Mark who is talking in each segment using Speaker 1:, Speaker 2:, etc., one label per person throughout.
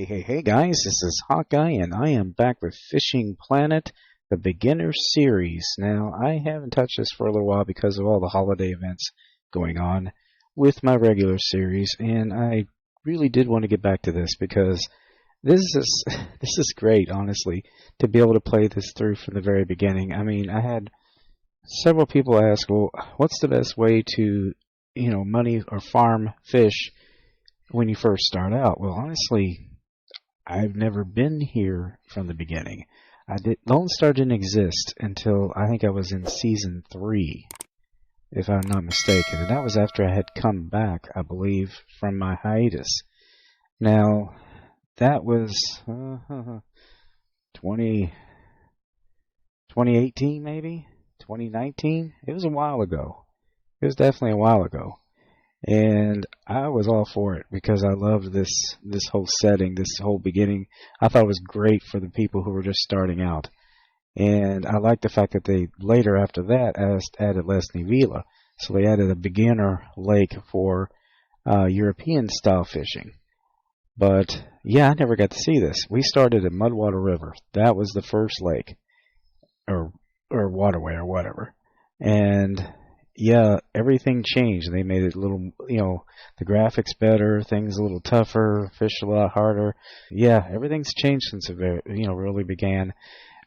Speaker 1: Hey guys, this is Hawkeye and I am back with Fishing Planet, the beginner series. Now, I haven't touched this for a little while because of all the holiday events going on with my regular series, and I really did want to get back to this because this is great, honestly, to be able to play this through from the very beginning. I mean, I had several people ask, well, what's the best way to, money or farm fish when you first start out? Well, honestly, I've never been here from the beginning. Lone Star didn't exist until I think I was in season 3, if I'm not mistaken, and that was after I had come back, I believe, from my hiatus. Now, that was 2018 maybe? 2019? It was a while ago. It was definitely a while ago. And I was all for it because I loved this whole setting, this whole beginning. I thought it was great for the people who were just starting out. And I liked the fact that they later after that added Les Nivela. So they added a beginner lake for European style fishing. But yeah, I never got to see this. We started at Mudwater River. That was the first lake or waterway or whatever. And yeah, everything changed. They made it a little, the graphics better, things a little tougher, fish a lot harder. Yeah, everything's changed since it, really began.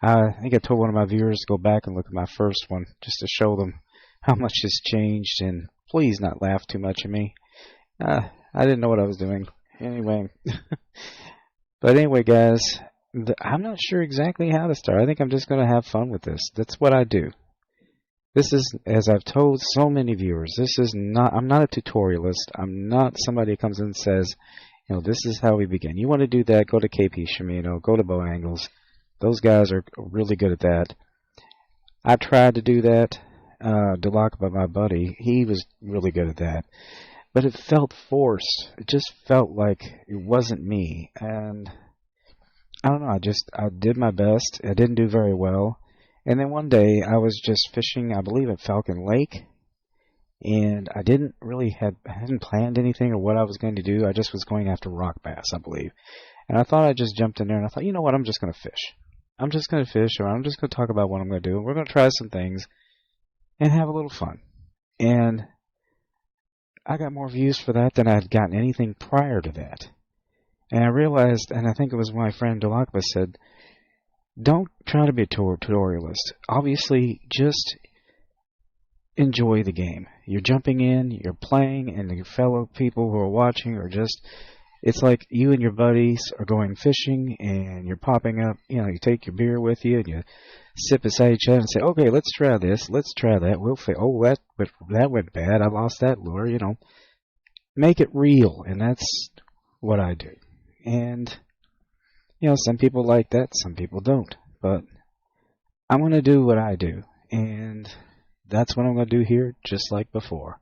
Speaker 1: I think I told one of my viewers to go back and look at my first one just to show them how much has changed, and please not laugh too much at me. I didn't know what I was doing. Anyway. But anyway, guys, I'm not sure exactly how to start. I think I'm just going to have fun with this. That's what I do. This is, as I've told so many viewers, I'm not a tutorialist. I'm not somebody who comes in and says, this is how we begin. You want to do that, go to KP Shimano, go to Bow Angles. Those guys are really good at that. I tried to do that. Delacqua, by my buddy, he was really good at that. But it felt forced. It just felt like it wasn't me. And I don't know, I did my best. I didn't do very well. And then one day I was just fishing, I believe at Falcon Lake, and I hadn't planned anything or what I was going to do. I just was going after rock bass, I believe. And I thought I just jumped in there and I thought, you know what, I'm just going to fish. I'm just going to fish, or I'm just going to talk about what I'm going to do. We're going to try some things and have a little fun. And I got more views for that than I had gotten anything prior to that. And I realized, and I think it was my friend Delacqua said, don't try to be a tutorialist. Obviously, just enjoy the game. You're jumping in, you're playing, and your fellow people who are watching are just... It's like you and your buddies are going fishing, and you're popping up. You take your beer with you, and you sip beside each other and say, okay, let's try this, let's try that. We'll say, oh, that went bad. I lost that lure, Make it real, and that's what I do. And... some people like that, some people don't. But I'm going to do what I do. And that's what I'm going to do here, just like before.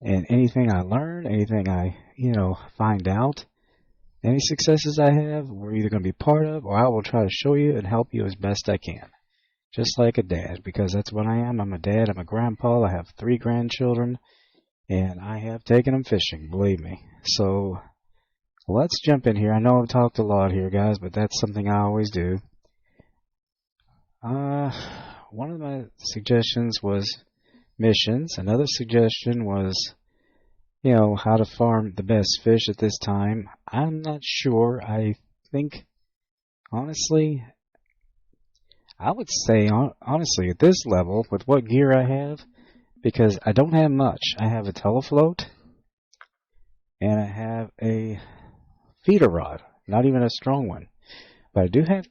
Speaker 1: And anything I learn, anything I, find out, any successes I have, we're either going to be part of, or I will try to show you and help you as best I can. Just like a dad, because that's what I am. I'm a dad, I'm a grandpa, I have 3 grandchildren, and I have taken them fishing, believe me. So... let's jump in here. I know I've talked a lot here, guys, but that's something I always do. One of my suggestions was missions. Another suggestion was, how to farm the best fish at this time. I'm not sure. I think, honestly, I would say, honestly, at this level, with what gear I have, because I don't have much. I have a telefloat. and I have a feeder rod, not even a strong one. But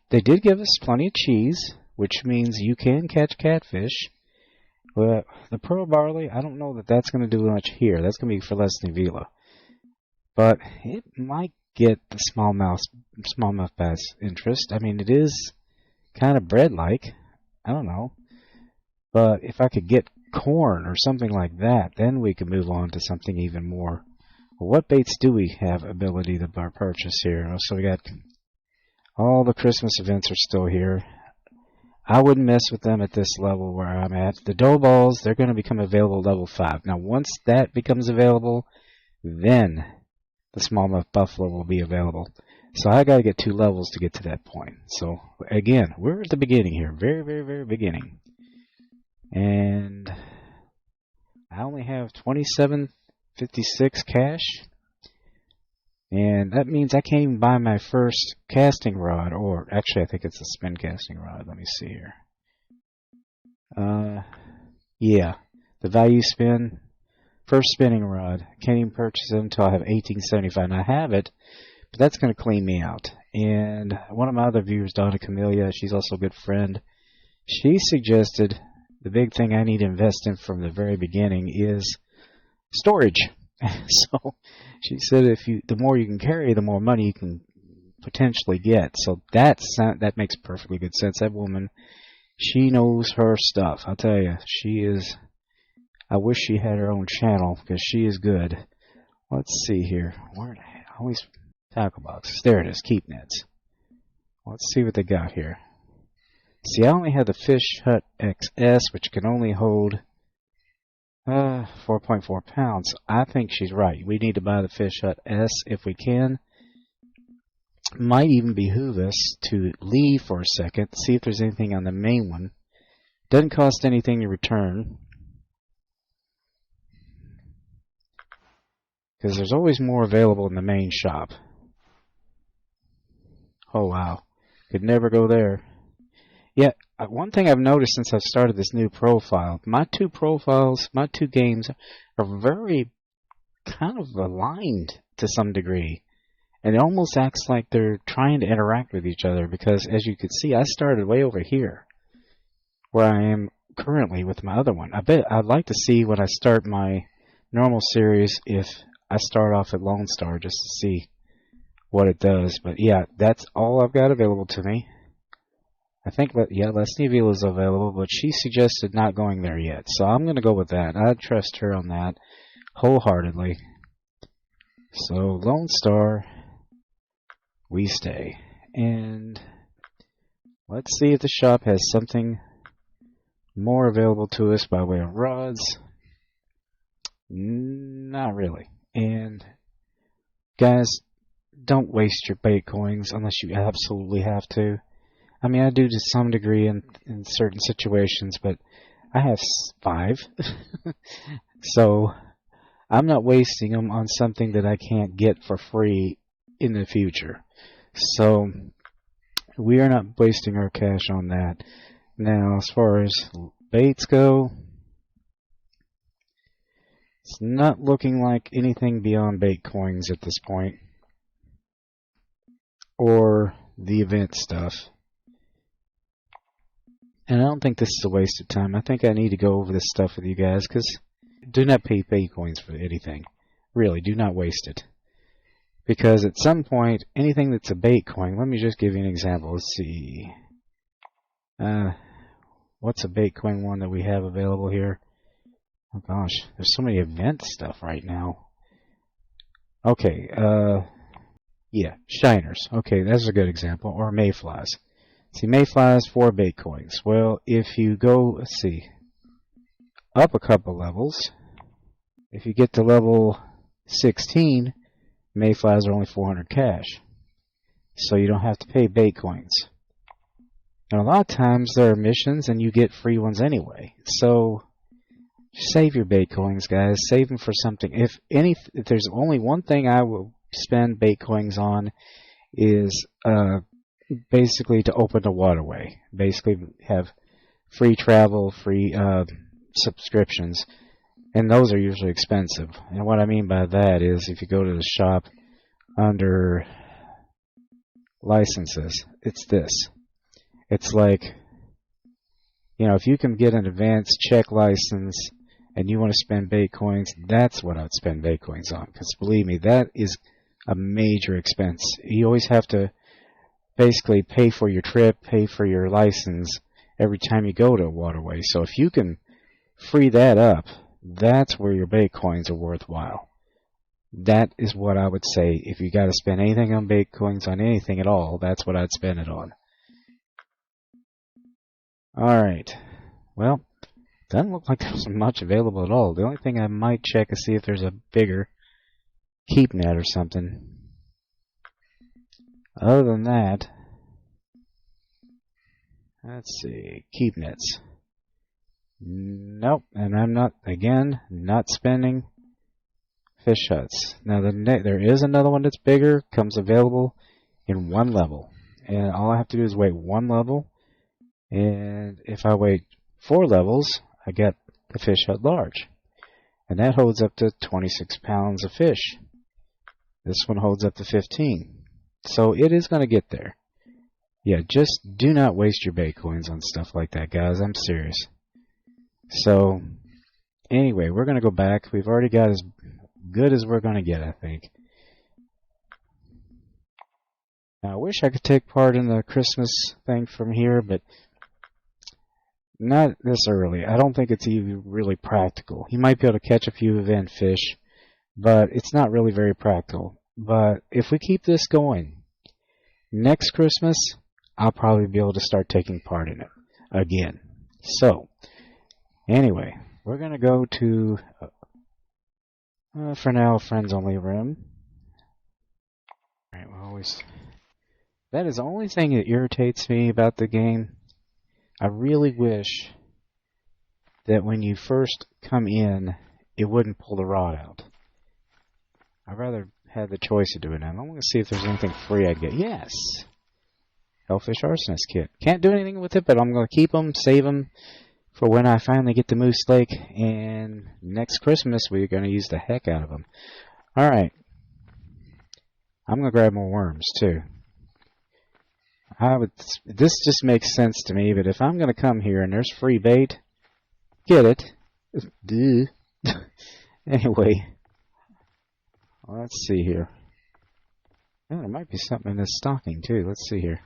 Speaker 1: they did give us plenty of cheese, which means you can catch catfish. But the pearl barley, I don't know that that's going to do much here. That's going to be for less than Vila. But it might get the smallmouth bass interest. I mean, it is kind of bread-like. I don't know. But if I could get corn or something like that, then we could move on to something even more. Well, what baits do we have ability to purchase here? So we got all the Christmas events are still here. I wouldn't mess with them at this level where I'm at. The dough balls, they're going to become available level 5. Now, once that becomes available, then the smallmouth buffalo will be available. So I got to get 2 levels to get to that point. So, again, we're at the beginning here. Very, very, very beginning. And I only have 27.56 cash. And that means I can't even buy my first casting rod, or actually I think it's a spin casting rod. Let me see here. Yeah, the value spin, first spinning rod. Can't even purchase it until I have 1875. And I have it, but that's going to clean me out. And one of my other viewers, Donna Camellia, she's also a good friend. She suggested the big thing I need to invest in from the very beginning is storage. So she said the more you can carry, the more money you can potentially get. So that makes perfectly good sense. That woman, she knows her stuff. I'll tell you, she is. I wish she had her own channel because she is good. Let's see here. Where always tackle boxes? There it is. Keep nets. Let's see what they got here. See, I only have the Fish Hut XS, which can only hold 4.4 pounds. I think she's right. We need to buy the Fish Hut S if we can. Might even behoove us to leave for a second, see if there's anything on the main one. Doesn't cost anything to return, because there's always more available in the main shop. Oh wow, could never go there. Yeah, one thing I've noticed since I've started this new profile, my 2 profiles, my 2 games are very kind of aligned to some degree. And it almost acts like they're trying to interact with each other because, as you can see, I started way over here where I am currently with my other one. I bet I'd like to see when I start my normal series if I start off at Lone Star just to see what it does. But yeah, that's all I've got available to me. I think, yeah, Leslie Vila is available, but she suggested not going there yet. So I'm going to go with that. I trust her on that wholeheartedly. So, Lone Star, we stay. And let's see if the shop has something more available to us by way of rods. Not really. And, guys, don't waste your bait coins unless you absolutely have to. I mean, I do to some degree in certain situations, but I have 5. So I'm not wasting them on something that I can't get for free in the future. So we are not wasting our cash on that. Now, as far as baits go, it's not looking like anything beyond bait coins at this point, or the event stuff. And I don't think this is a waste of time. I think I need to go over this stuff with you guys, because do not pay bait coins for anything. Really, do not waste it. Because at some point, anything that's a bait coin, let me just give you an example. Let's see. What's a bait coin one that we have available here? Oh gosh, there's so many event stuff right now. Okay, yeah, shiners. Okay, that's a good example. Or mayflies. See, mayflies, 4 bait coins. Well, if you go, let's see, up a couple levels, if you get to level 16, mayflies are only 400 cash. So you don't have to pay bait coins. And a lot of times there are missions and you get free ones anyway. So save your bait coins, guys. Save them for something. If there's only one thing I will spend bait coins on is basically to open the waterway. Basically have free travel, free subscriptions. And those are usually expensive. And what I mean by that is if you go to the shop under licenses, it's this. It's like, you know, if you can get an advanced check license and you want to spend bait coins, that's what I'd spend bait coins on. Because believe me, that is a major expense. You always have to basically pay for your trip, pay for your license every time you go to a waterway. So if you can free that up, that's where your bait coins are worthwhile. That is what I would say. If you got to spend anything on bait coins on anything at all, that's what I'd spend it on. Alright. Well, doesn't look like there's much available at all. The only thing I might check is see if there's a bigger keep net or something. Other than that, let's see, keep nets. Nope, and I'm not, again, not spending fish huts. Now there is another one that's bigger, comes available in one level. And all I have to do is wait one level. And if I wait 4 levels, I get the fish hut large. And that holds up to 26 pounds of fish. This one holds up to 15. So it is going to get there. Yeah, just do not waste your bait coins on stuff like that, guys. I'm serious. So, anyway, we're going to go back. We've already got as good as we're going to get, I think. Now, I wish I could take part in the Christmas thing from here, but not this early. I don't think it's even really practical. You might be able to catch a few event fish, but it's not really very practical. But if we keep this going, next Christmas, I'll probably be able to start taking part in it again. So, anyway, we're going to go to, for now, friends only room. Alright, that is the only thing that irritates me about the game. I really wish that when you first come in, it wouldn't pull the rod out. I'd rather have the choice of doing that. I'm going to see if there's anything free I can get. Yes! Hellfish Arsonist Kit. Can't do anything with it, but I'm going to keep them, save them for when I finally get to Moose Lake. And next Christmas, we're going to use the heck out of them. Alright. I'm going to grab more worms, too. This just makes sense to me, but if I'm going to come here and there's free bait, get it. Duh. Anyway. Let's see here. Oh, there might be something in this stocking, too. Let's see here.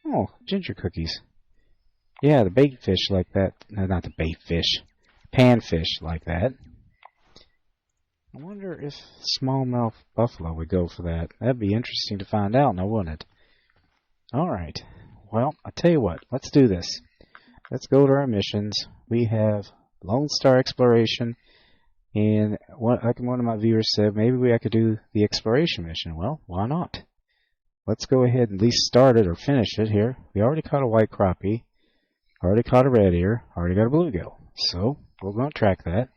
Speaker 1: Oh, ginger cookies. Yeah, the bait fish like that. No, not the bait fish. Panfish like that. I wonder if smallmouth buffalo would go for that. That'd be interesting to find out, now wouldn't it? Alright. Well, I'll tell you what. Let's do this. Let's go to our missions. We have Lone Star Exploration. And like one of my viewers said, maybe I could do the exploration mission. Well, why not? Let's go ahead and at least start it or finish it here. We already caught a white crappie. Already caught a red ear. Already got a bluegill. So, we're going to track that.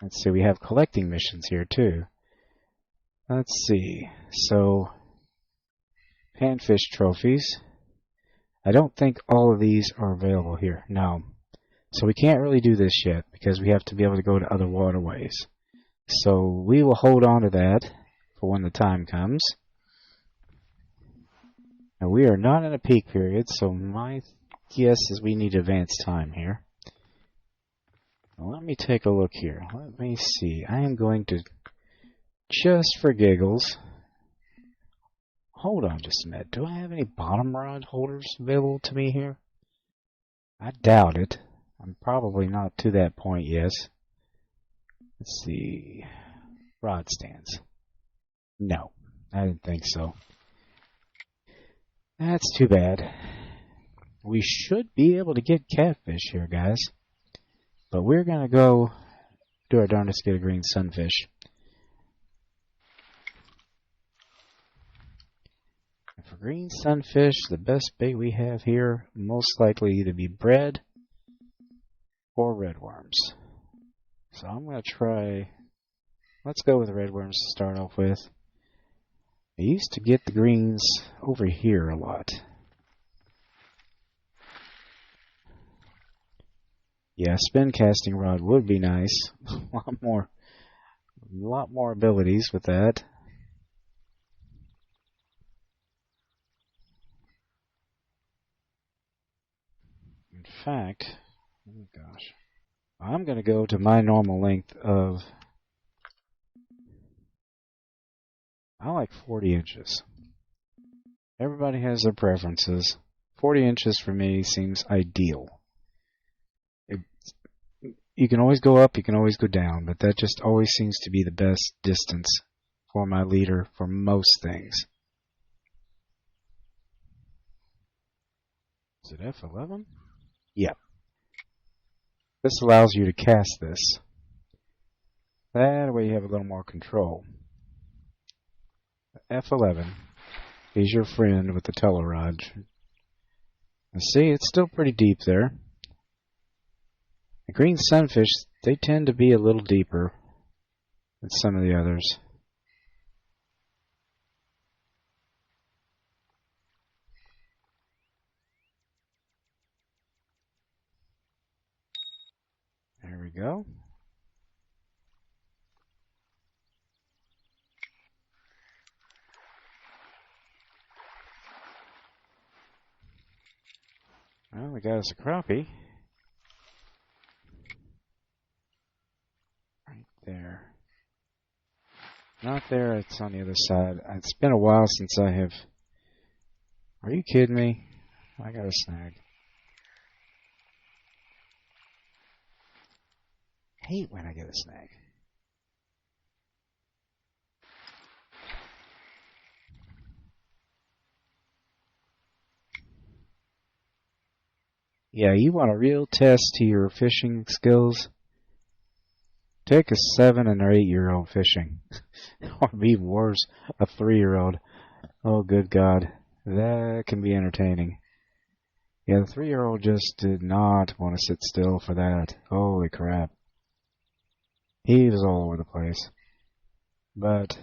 Speaker 1: Let's see, we have collecting missions here too. Let's see. So, panfish trophies. I don't think all of these are available here. No. So we can't really do this yet because we have to be able to go to other waterways. So we will hold on to that for when the time comes. Now we are not in a peak period, so my guess is we need advanced time here. Now let me take a look here. Let me see. I am going to, just for giggles, hold on just a minute. Do I have any bottom rod holders available to me here? I doubt it. I'm probably not to that point yet. Let's see. Rod stands. No, I didn't think so. That's too bad. We should be able to get catfish here, guys. But we're going to go do our darndest to get a green sunfish. And for green sunfish, the best bait we have here, most likely either be bread or red worms. So I'm going to try, let's go with the red worms to start off with. I used to get the greens over here a lot. Yeah, spin casting rod would be nice. A lot more abilities with that. In fact, oh gosh, I'm going to go to my normal length of, I like 40 inches. Everybody has their preferences. 40 inches for me seems ideal. You can always go up, you can always go down, but that just always seems to be the best distance for my leader for most things. Is it F11? Yep. This allows you to cast this. That way you have a little more control. F11. He's your friend with the telerod. See, it's still pretty deep there. The green sunfish, they tend to be a little deeper than some of the others. There we go. Well, we got us a crappie. Right there. Not there, it's on the other side. It's been a while since I have... Are you kidding me? I got a snag. Hate when I get a snag. Yeah, you want a real test to your fishing skills? Take a 7 and or 8-year-old fishing. Or be worse, a 3-year-old. Oh, good God. That can be entertaining. Yeah, the 3-year-old just did not want to sit still for that. Holy crap. He was all over the place. But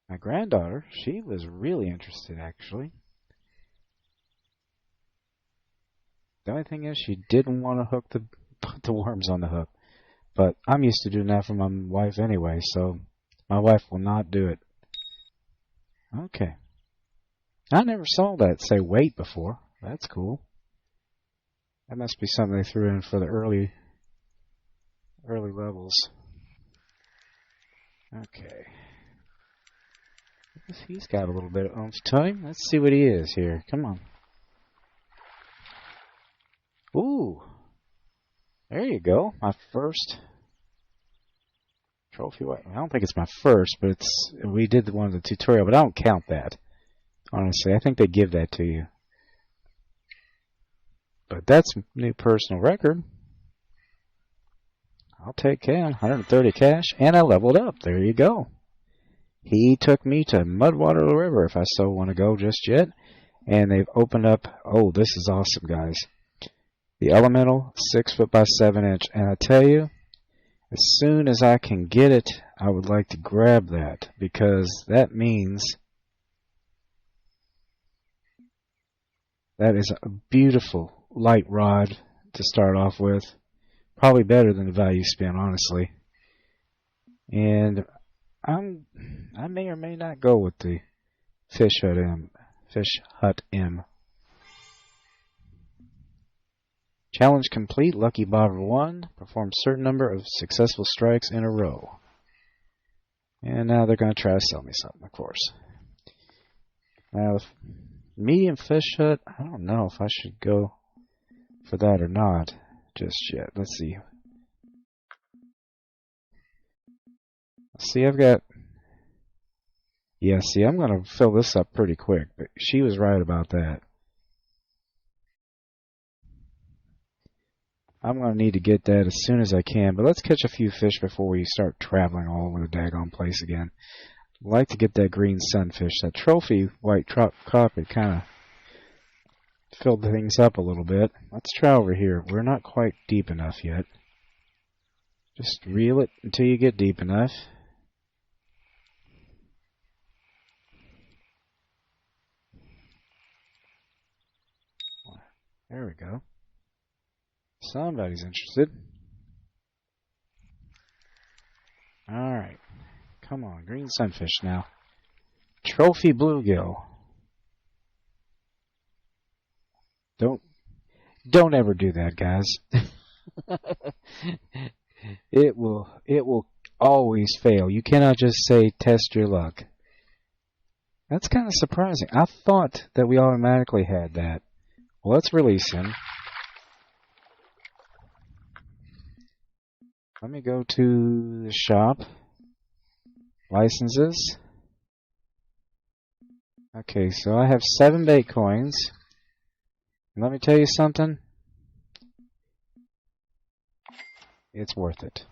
Speaker 1: my granddaughter, she was really interested, actually. The only thing is she didn't want to put the worms on the hook. But I'm used to doing that for my wife anyway, so my wife will not do it. Okay. I never saw that say weight before. That's cool. That must be something they threw in for the early levels. Okay. He's got a little bit of oomph to him. Let's see what he is here. Come on. Ooh. There you go. My first trophy. I don't think it's my first, but we did one of the tutorial, but I don't count that. Honestly, I think they give that to you. But that's new personal record. I'll take 130 cash, and I leveled up. There you go. He took me to Mudwater River if I so want to go just yet. And they've opened up. Oh, this is awesome, guys. The Elemental 6 foot by 7 inch. And I tell you, as soon as I can get it, I would like to grab that. Because that means that is a beautiful light rod to start off with. Probably better than the value spin, honestly. And I may or may not go with the Fish Hut M. Challenge complete. Lucky Bobber 1. Perform certain number of successful strikes in a row. And now they're going to try to sell me something, of course. Now, medium Fish Hut, I don't know if I should go for that or not just yet. Let's see. See, I've got... Yeah, see, I'm going to fill this up pretty quick, but she was right about that. I'm going to need to get that as soon as I can, but let's catch a few fish before we start traveling all over the daggone place again. I'd like to get that green sunfish. That trophy white crappie kind of filled things up a little bit. Let's try over here. We're not quite deep enough yet. Just reel it until you get deep enough. There we go. Somebody's interested. Alright. Come on, green sunfish now. Trophy bluegill. Don't ever do that, guys. It will always fail. You cannot just say test your luck. That's kind of surprising. I thought that we automatically had that. Well, let's release him. Let me go to the shop. Licenses. Okay, so I have 7 bait coins. And let me tell you something. It's worth it.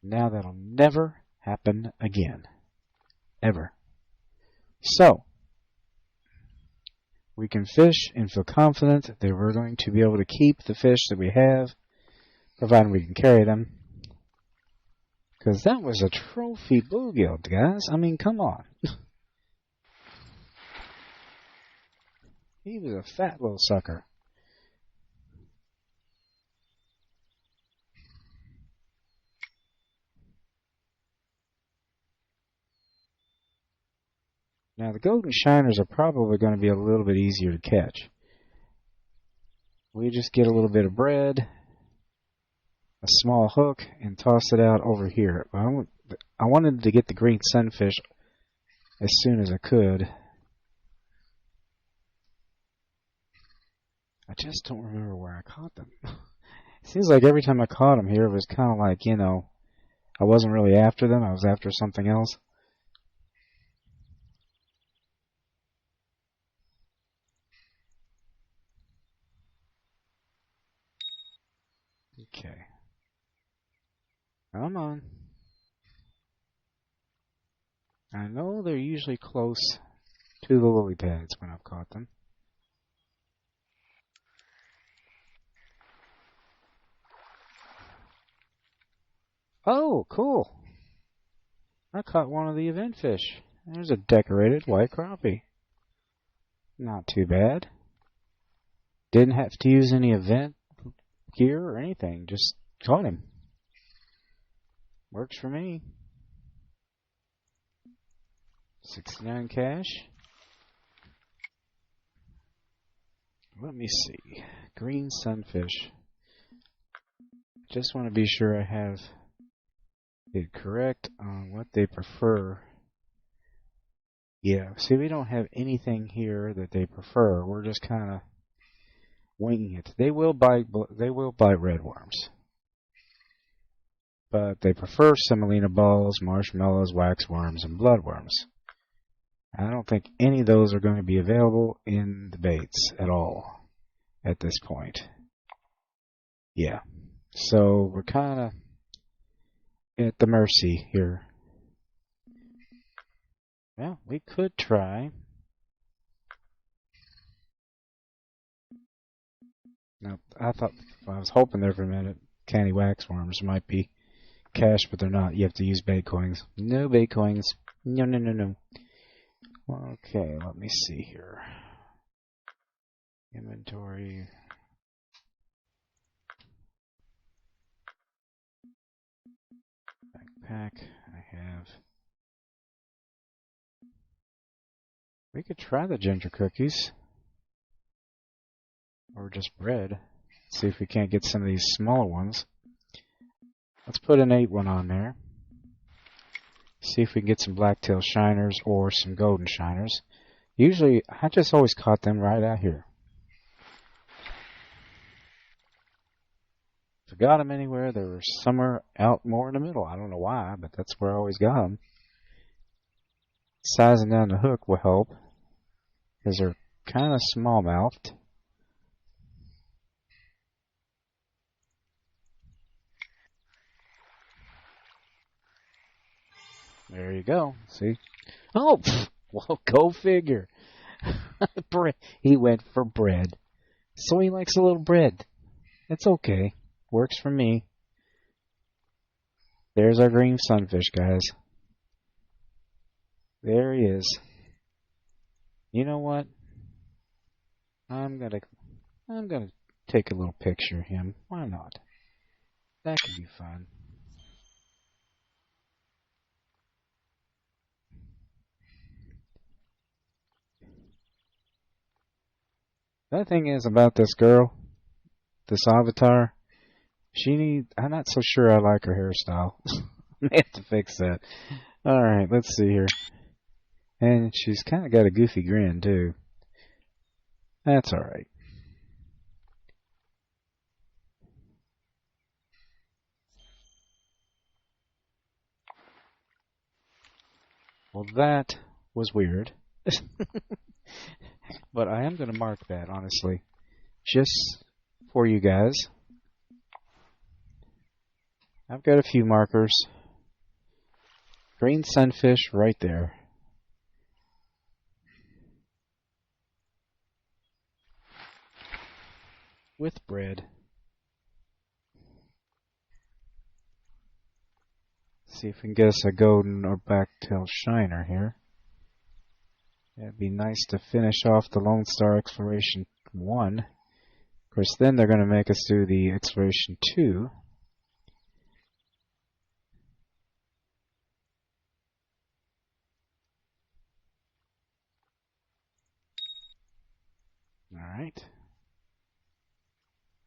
Speaker 1: Now that'll never happen again. Ever. So, we can fish and feel confident that we're going to be able to keep the fish that we have, provided we can carry them. Because that was a trophy bluegill, guys. I mean, come on. He was a fat little sucker. Now, the golden shiners are probably going to be a little bit easier to catch. We just get a little bit of bread, a small hook, and toss it out over here. I wanted to get the green sunfish as soon as I could. I just don't remember where I caught them. It seems like every time I caught them here, it was kind of like, I wasn't really after them. I was after something else. Okay. Come on. I know they're usually close to the lily pads when I've caught them. Oh, cool. I caught one of the event fish. There's a decorated white crappie. Not too bad. Didn't have to use any event gear or anything. Just caught him. Works for me. 69 cash. Let me see. Green sunfish. Just want to be sure I have it correct on what they prefer. Yeah, see, we don't have anything here that they prefer. We're just kind of winging it. They will bite redworms, but they prefer semolina balls, marshmallows, waxworms, and bloodworms. I don't think any of those are going to be available in the baits at all at this point. Yeah, so we're kind of at the mercy here. Well, we could try. Now, I was hoping there for a minute candy waxworms might be cash, but they're not. You have to use bait coins. No bait coins. No, no, no, no. Okay, let me see here. Inventory. Backpack. I have. We could try the ginger cookies. Or just bread. See if we can't get some of these smaller ones. Let's put an 8 one on there. See if we can get some blacktail shiners or some golden shiners. Usually, I just always caught them right out here. If I got them anywhere, they were somewhere out more in the middle. I don't know why, but that's where I always got them. Sizing down the hook will help, because they're kind of small-mouthed. There you go. See? Oh, well, go figure. He went for bread. So he likes a little bread. It's okay. Works for me. There's our green sunfish, guys. There he is. You know what? I'm gonna take a little picture of him. Why not? That could be fun. The thing is about this girl, this avatar, I'm not so sure I like her hairstyle. I have to fix that. Alright, let's see here. And she's kind of got a goofy grin, too. That's alright. Well, that was weird. But I am going to mark that, honestly. Just for you guys. I've got a few markers. Green sunfish right there. With bread. See if we can get us a golden or blacktail shiner here. It'd be nice to finish off the Lone Star Exploration 1. Of course, then they're going to make us do the Exploration 2. Alright.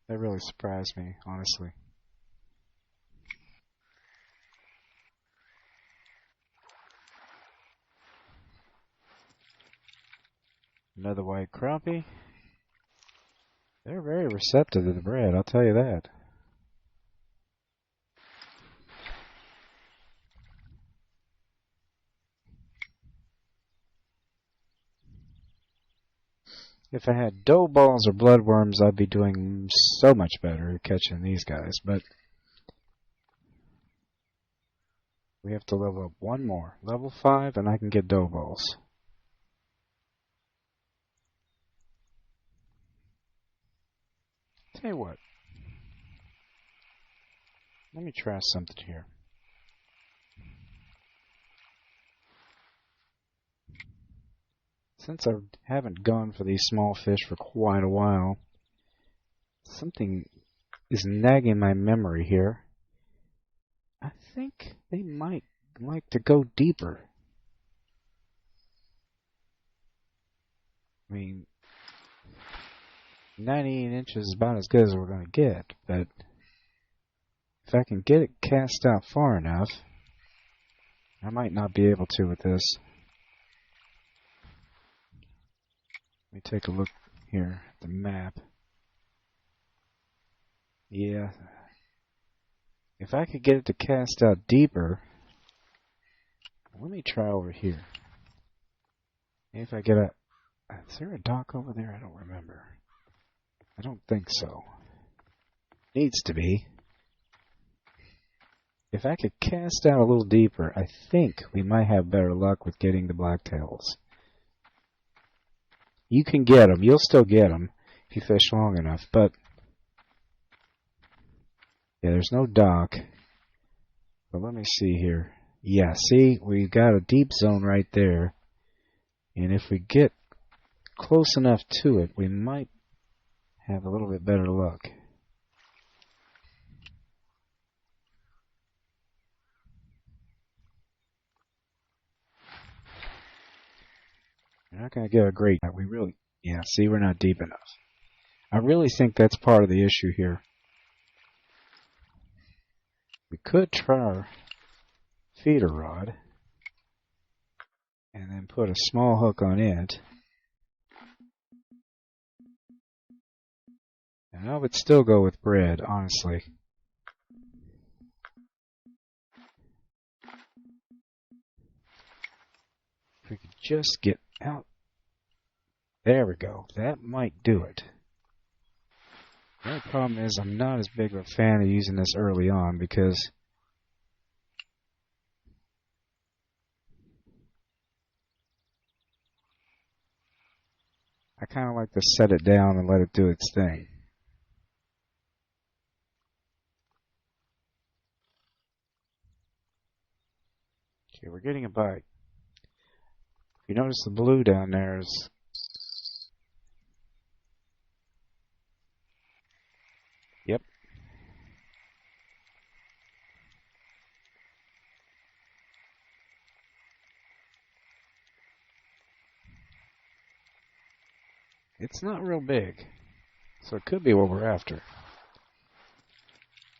Speaker 1: That really surprised me, honestly. Another white crappie. They're very receptive to the bread, I'll tell you that. If I had dough balls or bloodworms, I'd be doing so much better at catching these guys, but we have to level up one more. Level 5, and I can get dough balls. Tell you what. Let me try something here. Since I haven't gone for these small fish for quite a while, something is nagging my memory here. I think they might like to go deeper. I mean, 98 inches is about as good as we're going to get, but if I can get it cast out far enough, I might not be able to with this. Let me take a look here at the map. Yeah. If I could get it to cast out deeper, let me try over here. If I get a... Is there a dock over there? I don't remember. I don't think so. Needs to be. If I could cast out a little deeper, I think we might have better luck with getting the blacktails. You can get them. You'll still get them if you fish long enough, but yeah, there's no dock. But let me see here. Yeah, see, we've got a deep zone right there. And if we get close enough to it, we might have a little bit better luck. You're not going to get a great... We really... Yeah, see, we're not deep enough. I really think that's part of the issue here. We could try our feeder rod and then put a small hook on it. And I would still go with bread, honestly. If we could just get out. There we go. That might do it. The only problem is I'm not as big of a fan of using this early on because I kind of like to set it down and let it do its thing. Okay, we're getting a bite. If you notice the blue down there is It's not real big, so it could be what we're after.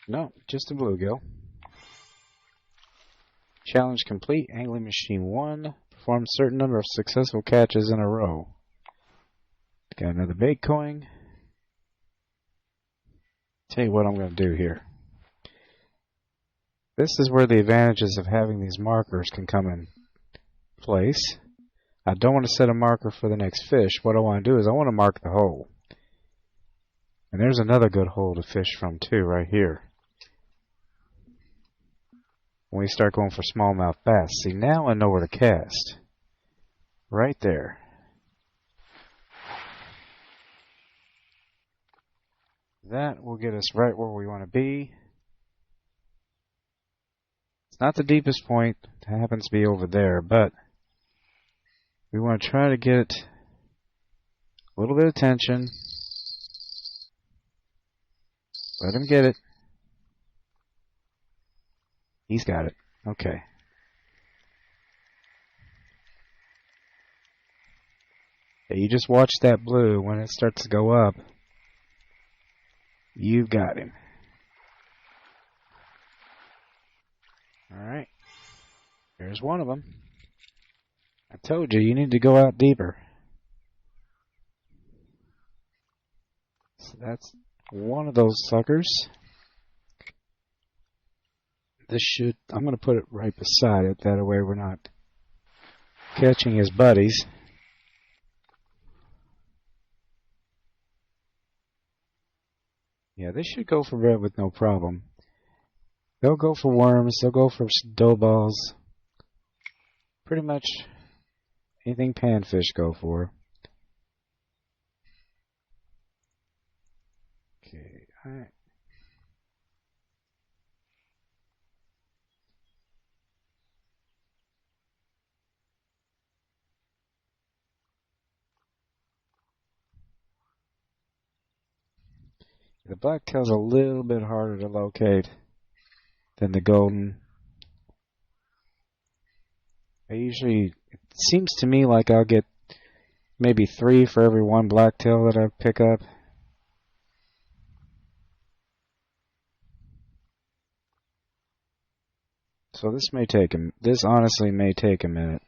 Speaker 1: No, just a bluegill. Challenge complete. Angling machine 1. Perform a certain number of successful catches in a row. Got another bait coin. Tell you what I'm going to do here. This is where the advantages of having these markers can come in place. I don't want to set a marker for the next fish. What I want to do is I want to mark the hole. And there's another good hole to fish from too, right here. When we start going for smallmouth bass. See, now I know where to cast. Right there. That will get us right where we want to be. It's not the deepest point. It happens to be over there, but we want to try to get a little bit of tension. Let him get it. He's got it. Okay. Yeah, you just watch that blue. When it starts to go up, you've got him. Alright. There's one of them. I told you, you need to go out deeper. So that's one of those suckers. This should, I'm going to put it right beside it. That way we're not catching his buddies. Yeah, this should go for red with no problem. They'll go for worms. They'll go for dough balls. Pretty much anything panfish go for. Okay, alright. The blacktail's a little bit harder to locate than the golden. It seems to me like I'll get maybe 3 for every 1 blacktail that I pick up. So this honestly may take a minute.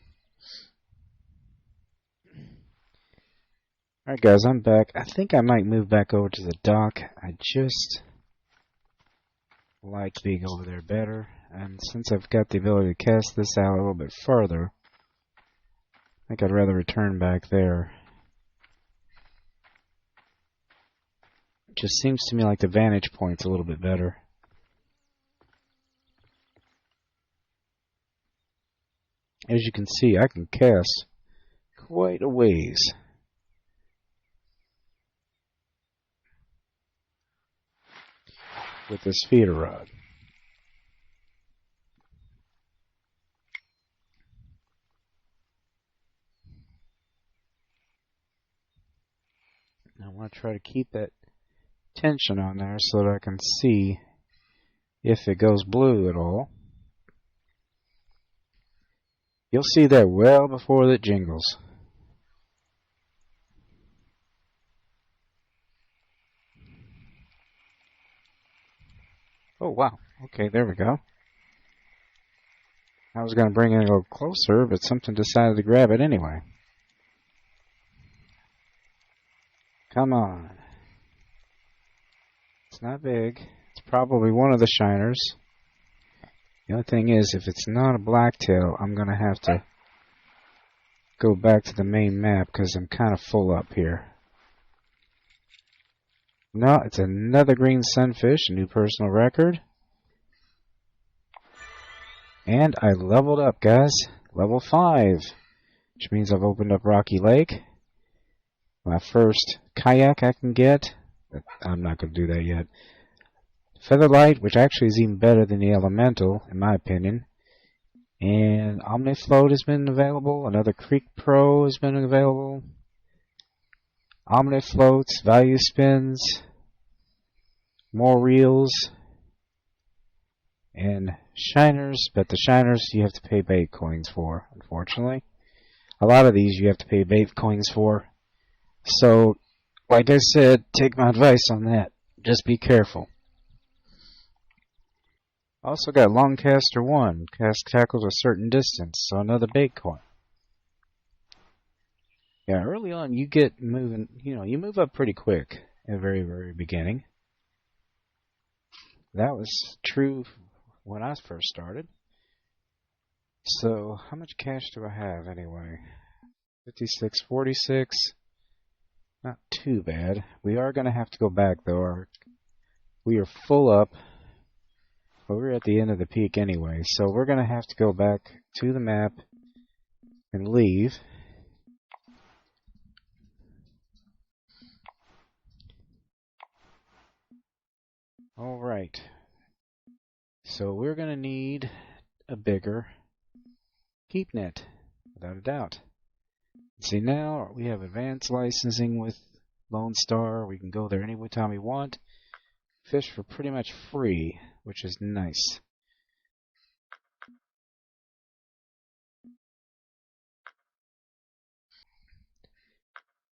Speaker 1: Alright guys, I'm back. I think I might move back over to the dock. I just like being over there better. And since I've got the ability to cast this out a little bit further, I think I'd rather return back there. It just seems to me like the vantage point's a little bit better. As you can see, I can cast quite a ways. With this feeder rod. I want to try to keep that tension on there so that I can see if it goes blue at all. You'll see that well before it jingles. Oh, wow. Okay, there we go. I was going to bring it a little closer, but something decided to grab it anyway. Come on. It's not big. It's probably one of the shiners. The only thing is, if it's not a blacktail, I'm going to have to go back to the main map because I'm kind of full up here. No, it's another green sunfish, a new personal record. And I leveled up, guys. Level 5. Which means I've opened up Rocky Lake. My first kayak I can get. I'm not going to do that yet. Featherlight, which actually is even better than the Elemental, in my opinion. And Omnifloat has been available. Another Creek Pro has been available. Omnifloats, value spins, more reels, and shiners. But the shiners you have to pay bait coins for, unfortunately. A lot of these you have to pay bait coins for. So Like I said, take my advice on that. Just be careful. Also got long caster 1, cast tackles a certain distance, so another bait coin. Yeah, early on you get moving, you move up pretty quick at the very, very beginning. That was true when I first started. So, how much cash do I have anyway? 56, 46. Not too bad. We are going to have to go back though. We are full up. But we're at the end of the peak anyway, so we're going to have to go back to the map and leave. Alright. So we're going to need a bigger keep net, without a doubt. See, now we have advanced licensing with Lone Star. We can go there any time we want. Fish for pretty much free, which is nice.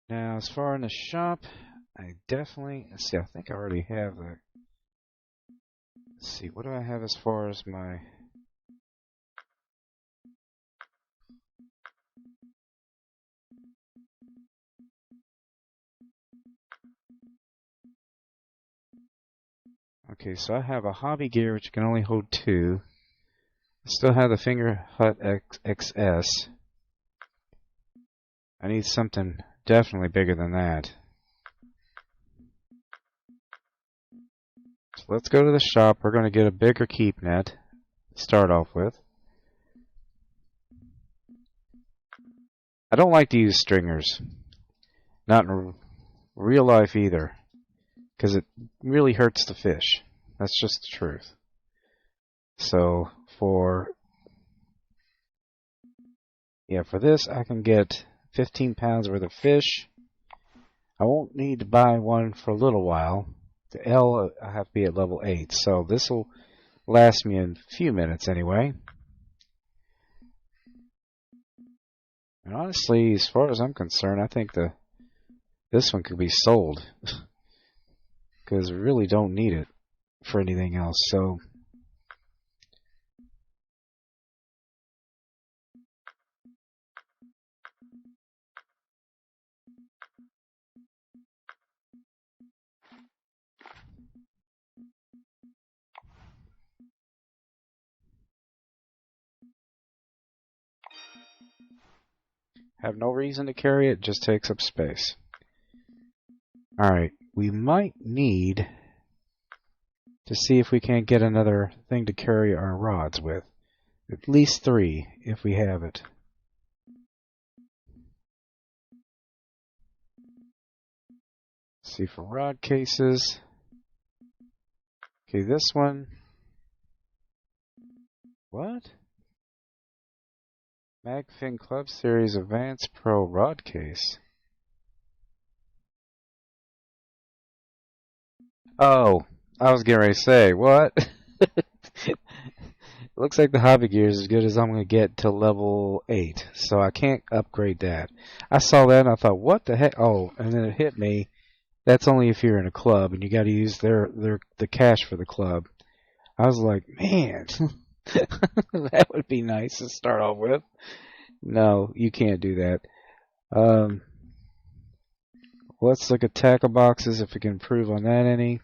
Speaker 1: Now, as far in the shop, I definitely, let's see, I think I already have the, let's see, what do I have as far as my, okay, so I have a hobby gear which can only hold 2. I still have the Finger Hut XS. I need something definitely bigger than that. So let's go to the shop. We're going to get a bigger keep net to start off with. I don't like to use stringers. Not in real life either. Because it really hurts the fish. That's just the truth. So for this I can get 15 pounds worth of fish. I won't need to buy one for a little while. The L, I have to be at level 8, so this will last me a few minutes anyway. And honestly, as far as I'm concerned, I think this one could be sold. Because we really don't need it for anything else, so... Have no reason to carry it, just takes up space. Alright, we might need to see if we can't get another thing to carry our rods with. At least 3, if we have it. See for rod cases. Okay, this one. What? Magfin Club Series Advanced Pro Rod Case. Oh, I was getting ready to say, what? Looks like the hobby gear is as good as I'm going to get to level 8, so I can't upgrade that. I saw that and I thought, what the heck? Oh, and then it hit me. That's only if you're in a club and you got to use the cash for the club. I was like, man, that would be nice to start off with. No, you can't do that. Let's look at tackle boxes if we can improve on that any.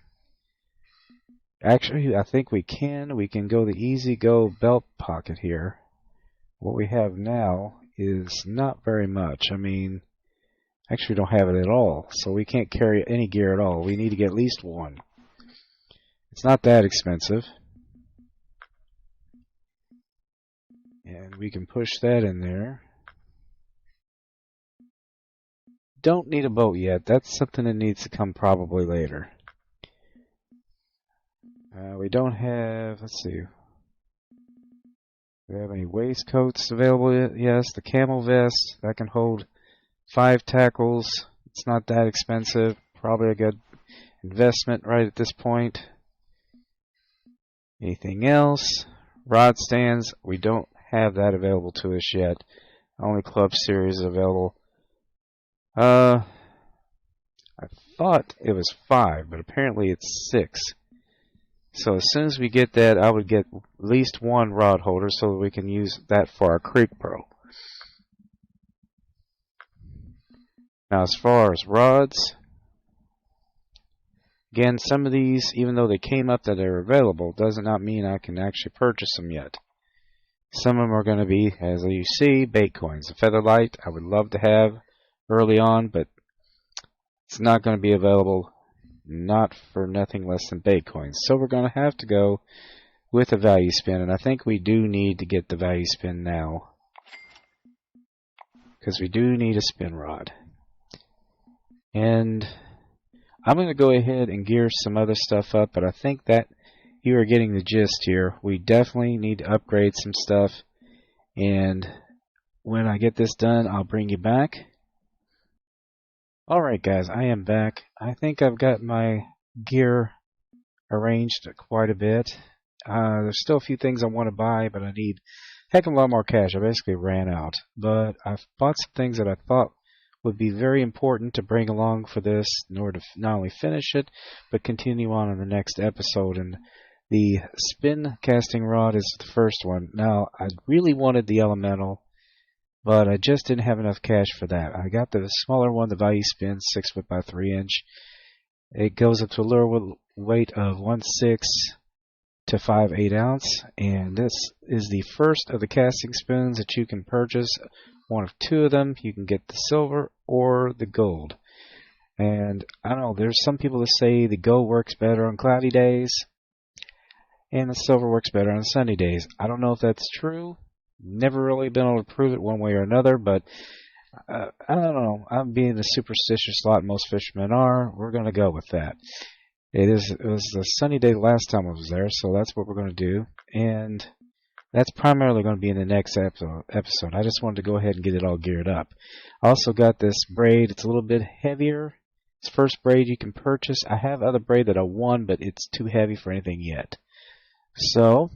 Speaker 1: Actually, I think we can. We can go the Easy Go belt pocket here. What we have now is not very much. I mean, actually we don't have it at all, so we can't carry any gear at all. We need to get at least 1. It's not that expensive. And we can push that in there. Don't need a boat yet. That's something that needs to come probably later. We don't have, let's see. Do we have any waistcoats available yet? Yes, the camel vest. That can hold 5 tackles. It's not that expensive. Probably a good investment right at this point. Anything else? Rod stands. We don't have that available to us yet. Only Club Series is available. I thought it was 5, but apparently it's 6. So as soon as we get that, I would get at least 1 rod holder so that we can use that for our creek pro. Now as far as rods, again, some of these, even though they came up that they're available, does not mean I can actually purchase them yet. Some of them are going to be, as you see, bait coins. The Featherlight I would love to have early on, but it's not going to be available, not for nothing less than bait coins. So we're going to have to go with a value spin, and I think we do need to get the value spin now, because we do need a spin rod. And I'm going to go ahead and gear some other stuff up, but I think that you are getting the gist here. We definitely need to upgrade some stuff, and when I get this done, I'll bring you back. Alright guys, I am back. I think I've got my gear arranged quite a bit. There's still a few things I want to buy, but I need a heck of a lot more cash. I basically ran out. But I've bought some things that I thought would be very important to bring along for this in order to not only finish it, but continue on in the next episode. And the spin casting rod is the first one. Now, I really wanted the elemental, but I just didn't have enough cash for that. I got the smaller one, the value spin, 6 foot by 3 inch. It goes up to a lower weight of 1/6 to 5/8 ounce, and this is the first of the casting spoons that you can purchase. One of 2 of them. You can get the silver or the gold. And I don't know, there's some people that say the gold works better on cloudy days and the silver works better on sunny days. I don't know if that's true. Never really been able to prove it one way or another, but I don't know. I'm being a superstitious lot most fishermen are. We're going to go with that. It was a sunny day last time I was there, so that's what we're going to do. And that's primarily going to be in the next episode. I just wanted to go ahead and get it all geared up. I also got this braid. It's a little bit heavier. It's the first braid you can purchase. I have other braid that I won, but it's too heavy for anything yet. So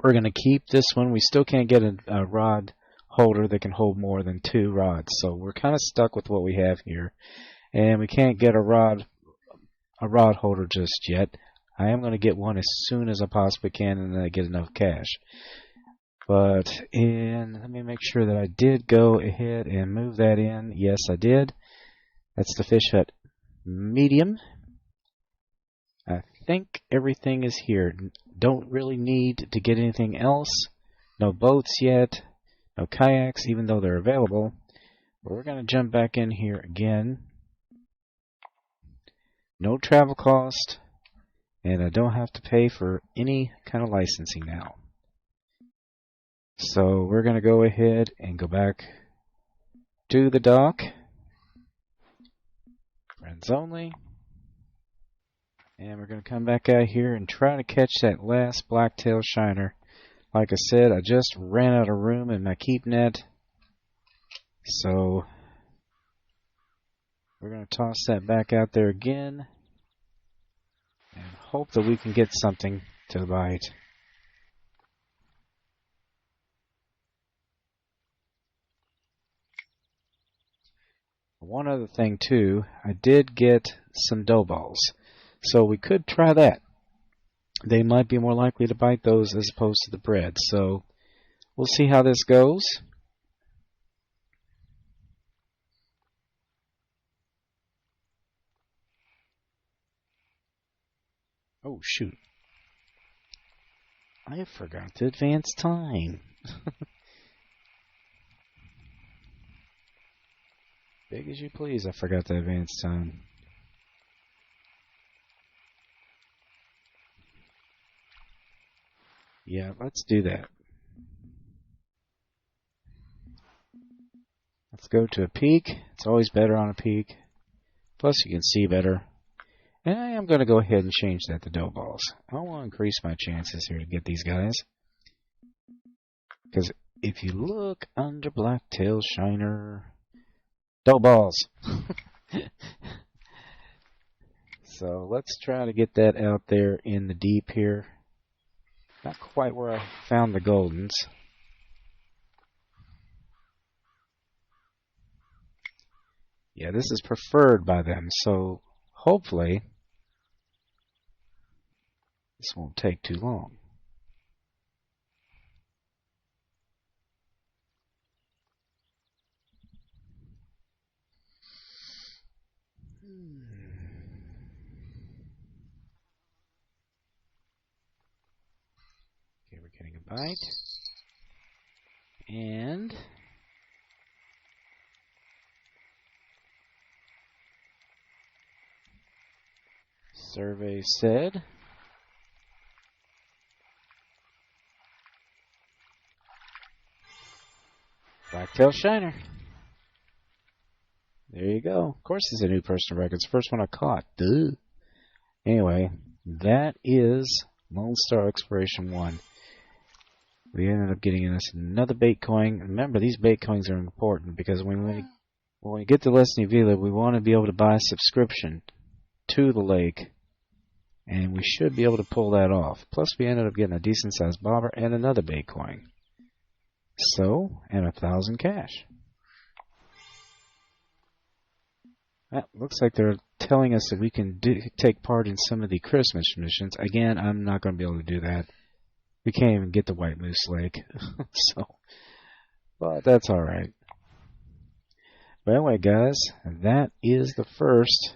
Speaker 1: we're going to keep this one. We still can't get a rod holder that can hold more than 2 rods. So we're kind of stuck with what we have here. And we can't get a rod holder just yet. I am going to get one as soon as I possibly can, and then I get enough cash. But let me make sure that I did go ahead and move that in. Yes, I did. That's the Fish Hut medium. I think everything is here. Don't really need to get anything else. No boats yet. No kayaks, even though they're available. But we're going to jump back in here again. No travel cost. And I don't have to pay for any kind of licensing now. So we're going to go ahead and go back to the dock. Friends only. And we're going to come back out here and try to catch that last blacktail shiner. Like I said, I just ran out of room in my keep net. So we're going to toss that back out there again. And hope that we can get something to bite. One other thing too, I did get some dough balls. So we could try that. They might be more likely to bite those as opposed to the bread. So we'll see how this goes. Oh, shoot. I forgot to advance time. Big as you please, I forgot to advance time. Yeah, let's do that. Let's go to a peak. It's always better on a peak. Plus you can see better. And I am going to go ahead and change that to dough balls. I want to increase my chances here to get these guys. Because if you look under Blacktail Shiner, dough balls. So let's try to get that out there in the deep here. Not quite where I found the goldens. Yeah, this is preferred by them, so hopefully this won't take too long. Okay, we're getting a bite. And survey said Blacktail Shiner. There you go. Of course it's a new personal record. It's the first one I caught. Duh. Anyway, that is Lone Star Exploration 1. We ended up getting us another bait coin. Remember, these bait coins are important because when we get to Lesney Villa, we want to be able to buy a subscription to the lake, and we should be able to pull that off. Plus, we ended up getting a decent-sized bobber and another bait coin. So, and 1,000 cash. That looks like they're telling us that we can take part in some of the Christmas missions. Again, I'm not going to be able to do that. We can't even get to White Moose Lake. But that's alright. But anyway, guys, that is the first.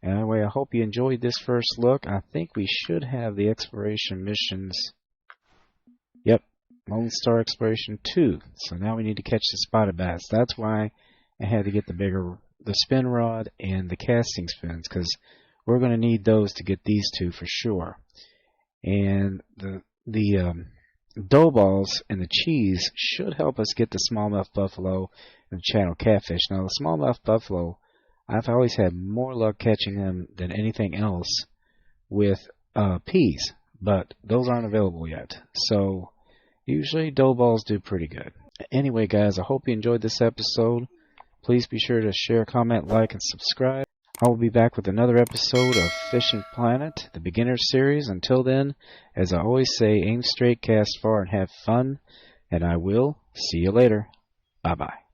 Speaker 1: Anyway, I hope you enjoyed this first look. I think we should have the exploration missions. Yep, Lone Star Exploration 2. So now we need to catch the spotted bass. That's why I had to get the spin rod and the casting spins, because we're going to need those to get these two for sure. And the dough balls and the cheese should help us get the smallmouth buffalo and the channel catfish. Now, the smallmouth buffalo, I've always had more luck catching them than anything else with peas, but those aren't available yet. So usually dough balls do pretty good. Anyway, guys, I hope you enjoyed this episode. Please be sure to share, comment, like, and subscribe. I will be back with another episode of Fishing Planet, the beginner series. Until then, as I always say, aim straight, cast far, and have fun. And I will see you later. Bye-bye.